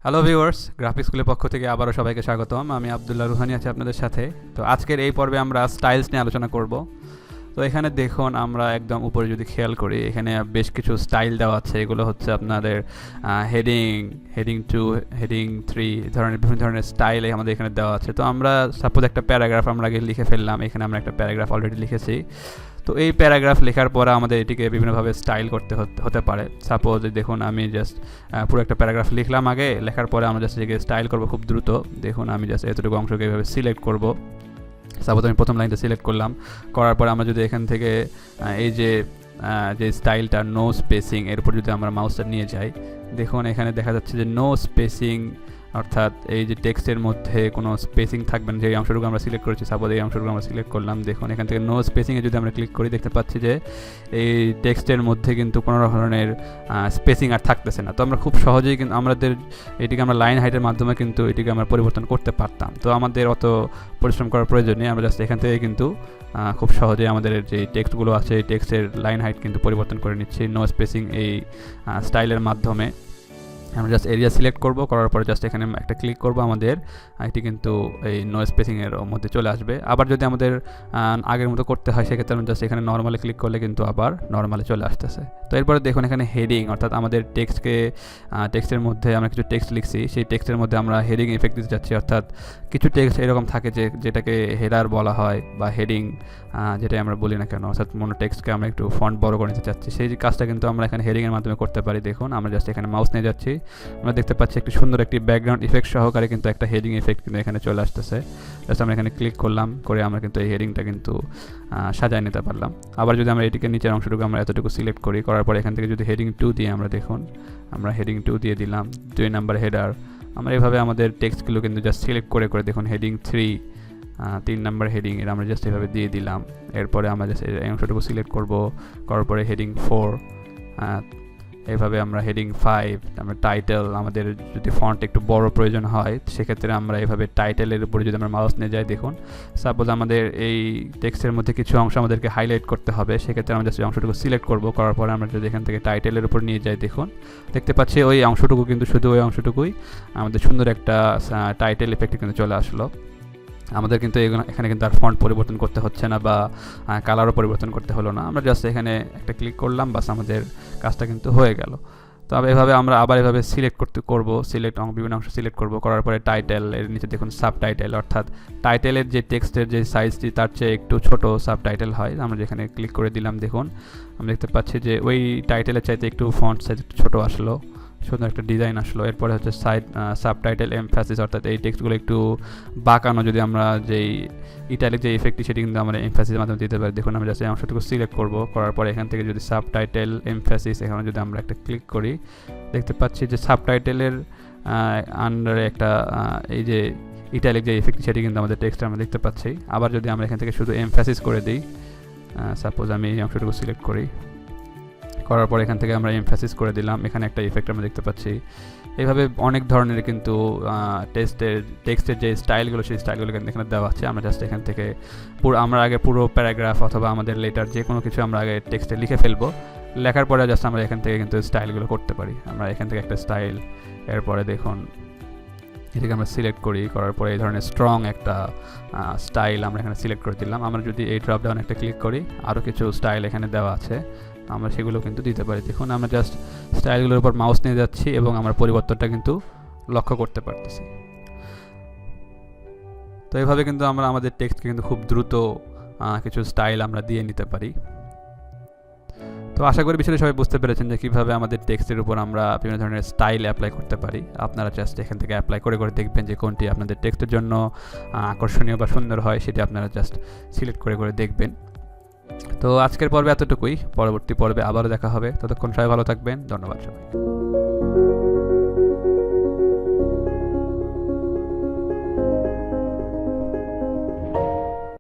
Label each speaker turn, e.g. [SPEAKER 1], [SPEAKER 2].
[SPEAKER 1] Hello viewers, graphics স্কুলের পক্ষ থেকে আবারও সবাইকে স্বাগতম। আমি আব্দুল্লাহ রুহানি আছি আপনাদের সাথে। তো আজকের এই পর্বে আমরা স্টাইলস নিয়ে আলোচনা করব। তো এখানে দেখুন, আমরা একদম উপরে যদি খেয়াল করি, এখানে বেশ কিছু স্টাইল দেওয়া আছে। এগুলো হচ্ছে আপনাদের হেডিং 2, হেডিং 3 ধরনের বিভিন্ন ধরনের স্টাইল আমাদের এখানে দেওয়া আছে। তো আমরা সাপোজ একটা প্যারাগ্রাফ আমরা আগে লিখে ফেললাম। এখানে আমরা একটা প্যারাগ্রাফ অলরেডি লিখেছি। তো এই প্যারাগ্রাফ লেখার পরে আমাদের এটিকে বিভিন্নভাবে স্টাইল করতে হতে পারে। সাপোজ দেখুন, আমি জাস্ট পুরো একটা প্যারাগ্রাফ লিখলাম আগে, লেখার পরে আমরা জাস্ট এটিকে স্টাইল করবো খুব দ্রুত। দেখুন, আমি জাস্ট এতটুকু অংশকে এইভাবে সিলেক্ট করব। সাপোজ আমি প্রথম লাইনটা সিলেক্ট করলাম, করার পরে আমরা যদি এখান থেকে এই যে স্টাইলটা নো স্পেসিং এর উপর যদি আমরা মাউসটা নিয়ে যাই, দেখুন এখানে দেখা যাচ্ছে যে নো স্পেসিং, অর্থাৎ এই যে টেক্সটের মধ্যে কোনো স্পেসিং থাকবে না। যে অংশটুকু আমরা সিলেক্ট করেছি, সাপোজ এই অংশটুকু আমরা সিলেক্ট করলাম, দেখুন এখান থেকে নো স্পেসিংয়ে যদি আমরা ক্লিক করি, দেখতে পাচ্ছি যে এই টেক্সটের মধ্যে কিন্তু কোনো ধরনের স্পেসিং আর থাকতেছে না। তো আমরা খুব সহজেই কিন্তু এটিকে আমরা লাইন হাইটের মাধ্যমে কিন্তু এটিকে আমরা পরিবর্তন করতে পারতাম। তো আমাদের অত পরিশ্রম করার প্রয়োজন নেই। আমরা জাস্ট এখান থেকে কিন্তু খুব সহজেই আমাদের যে টেক্সটগুলো আছে, এই টেক্সটের লাইন হাইট কিন্তু পরিবর্তন করে নিচ্ছি নো স্পেসিং এই স্টাইলের মাধ্যমে। আমরা জাস্ট এরিয়া সিলেক্ট করব, করার পরে জাস্ট এখানে একটা ক্লিক করব, আমাদের এটি কিন্তু এই নো স্পেসিংয়ের মধ্যে চলে আসবে। আবার যদি আমাদের আগের মতো করতে হয়, সেক্ষেত্রে আমরা জাস্ট এখানে নর্মালি ক্লিক করলে কিন্তু আবার নর্মালি চলে আসতেছে। তো এরপরে দেখুন এখানে হেডিং, অর্থাৎ আমাদের টেক্সটের মধ্যে আমরা কিছু টেক্সট লিখছি, সেই টেক্সটের মধ্যে আমরা হেডিং ইফেক্ট দিতে যাচ্ছি। অর্থাৎ কিছু টেক্সট এরকম থাকে যেটাকে হেডার বলা হয় বা হেডিং, যেটাই আমরা বলি না কেন। অর্থাৎ কোনো টেক্সটকে আমরা একটু ফন্ট বড় করে নিতে চাচ্ছি, সেই কাজটা কিন্তু আমরা এখানে হেডিংয়ের মাধ্যমে করতে পারি। দেখুন আমরা জাস্ট এখানে মাউস নিয়ে যাচ্ছি, আমরা দেখতে পাচ্ছি একটি সুন্দর একটি ব্যাকগ্রাউন্ড ইফেক্ট সহকারে কিন্তু একটা হেডিং ইফেক্ট কিন্তু এখানে চলে আসতেছে। জাস্ট আমরা এখানে ক্লিক করলাম, করে আমরা কিন্তু এই হেডিংটা কিন্তু সাজায় নিতে পারলাম। আবার যদি আমরা এটিকে নিচের অংশটুকু আমরা এতটুকু সিলেক্ট করি, করার পর এখান থেকে যদি হেডিং 2 দিয়ে আমরা দেখুন, আমরা হেডিং 2 দিয়ে দিলাম, 2 নাম্বার হেডার। আমরা এইভাবে আমাদের টেক্সটগুলো কিন্তু জাস্ট সিলেক্ট করে দেখুন হেডিং 3, 3 নাম্বার হেডিং এর আমরা জাস্ট এভাবে দিয়ে দিলাম। এরপরে আমরা জাস্ট এই অংশটুকু সিলেক্ট করব, করার পরে হেডিং 4, এইভাবে আমরা হেডিং 5, আমরা টাইটেল, আমাদের যদি ফন্ট একটু বড় প্রয়োজন হয়, সেক্ষেত্রে আমরা এইভাবে টাইটেলের উপরে যদি আমরা মাউস নিয়ে যাই, দেখুন সাপোজ আমাদের এই টেক্সটের মধ্যে কিছু অংশ আমাদেরকে হাইলাইট করতে হবে, সেক্ষেত্রে আমরা জাস্ট এই অংশটুকু সিলেক্ট করব, করার পরে আমরা যদি এখান থেকে টাইটেলের উপর নিয়ে যাই, দেখুন দেখতে পাচ্ছি ওই অংশটুকু কিন্তু শুধু ওই অংশটুকুই আমাদের সুন্দর একটা টাইটেল ইফেক্ট কিন্তু চলে আসলো। আমাদের কিন্তু এখানে কিন্তু আর ফন্ট পরিবর্তন করতে হচ্ছে না বা কালারও পরিবর্তন করতে হলো না। আমরা জাস্ট এখানে একটা ক্লিক করলাম, বাস আমাদের কাজটা কিন্তু হয়ে গেল। তো এভাবে আমরা আবার এভাবে বিভিন্ন অংশ সিলেক্ট করব, করার পরে টাইটেল এর নিচে দেখুন সাব টাইটেল, অর্থাৎ টাইটেলের যে টেক্সটের যে সাইজটি তার চেয়ে একটু ছোট সাব টাইটেল হয়। আমরা যেখানে ক্লিক করে দিলাম, দেখুন আমরা দেখতে পাচ্ছি যে ওই টাইটেলের চাইতে একটু ফন্ট সাইজ একটু ছোটো আসলো, সুন্দর একটা ডিজাইন আসলো। এরপরে হচ্ছে সাবটাইটেল এমফ্যাসিস, অর্থাৎ এই টেক্সটগুলো একটু বাঁকানো, যদি আমরা যেই ইটালিক যে ইফেক্টটি সেটি কিন্তু আমরা এমফ্যাসিসের মাধ্যমে দিতে পারি। দেখুন আমরা জাস্ট এই অংশটুকু সিলেক্ট করব, করার পরে এখান থেকে যদি সাবটাইটেল এমফ্যাসিস, এখানে যদি আমরা একটা ক্লিক করি, দেখতে পাচ্ছি যে সাবটাইটেলের আন্ডারে একটা এই যে ইটালিক যে ইফেক্ট সেটি কিন্তু আমাদের টেক্সটে আমরা দেখতে পাচ্ছি। আবার যদি আমরা এখান থেকে শুধু এমফ্যাসিস করে দিই, সাপোজ আমি এই অংশটুকু সিলেক্ট করার পর এখান থেকে আমরা এমফ্যাসিস করে দিলাম, এখানে একটা ইফেক্ট আমরা দেখতে পাচ্ছি। এইভাবে অনেক ধরনের কিন্তু টেক্সটের যে স্টাইলগুলো, সেই স্টাইলগুলো কিন্তু এখানে দেওয়া আছে। আমরা জাস্ট এখান থেকে আমরা আগে পুরো প্যারাগ্রাফ অথবা আমাদের লেটার যে কোনো কিছু আমরা আগে টেক্সটে লিখে ফেলবো, লেখার পরে জাস্ট আমরা এখান থেকে কিন্তু স্টাইলগুলো করতে পারি। আমরা এখান থেকে একটা স্টাইল, এরপরে দেখুন এটাকে আমরা সিলেক্ট করার পরে এই ধরনের স্ট্রং একটা স্টাইল আমরা এখানে সিলেক্ট করে দিলাম। আমরা যদি এই ড্রপ ডাউন একটা ক্লিক করি, আরও কিছু স্টাইল এখানে দেওয়া আছে, আমরা সেগুলো কিন্তু দিতে পারি। দেখুন আমরা জাস্ট স্টাইলগুলোর উপর মাউস নিয়ে যাচ্ছি এবং আমরা পরিবর্তনটা কিন্তু লক্ষ্য করতে পারতেছি। তো এইভাবে কিন্তু আমরা আমাদের টেক্সটকে কিন্তু খুব দ্রুত কিছু স্টাইল আমরা দিয়ে নিতে পারি। তো আশা করি বিষয়টা সবাই বুঝতে পেরেছেন যে কীভাবে আমাদের টেক্সটের উপর আমরা বিভিন্ন ধরনের স্টাইল অ্যাপ্লাই করতে পারি। আপনারা জাস্ট এখান থেকে অ্যাপ্লাই করে দেখবেন যে কোনটি আপনাদের টেক্সটের জন্য আকর্ষণীয় বা সুন্দর হয়, সেটি আপনারা জাস্ট সিলেক্ট করে দেখবেন। তো আজকের পর্বে এতটুকুই, পরবর্তী পর্বে আবারও দেখা হবে। ততক্ষণ সবাই ভালো থাকবেন, ধন্যবাদ সবাই।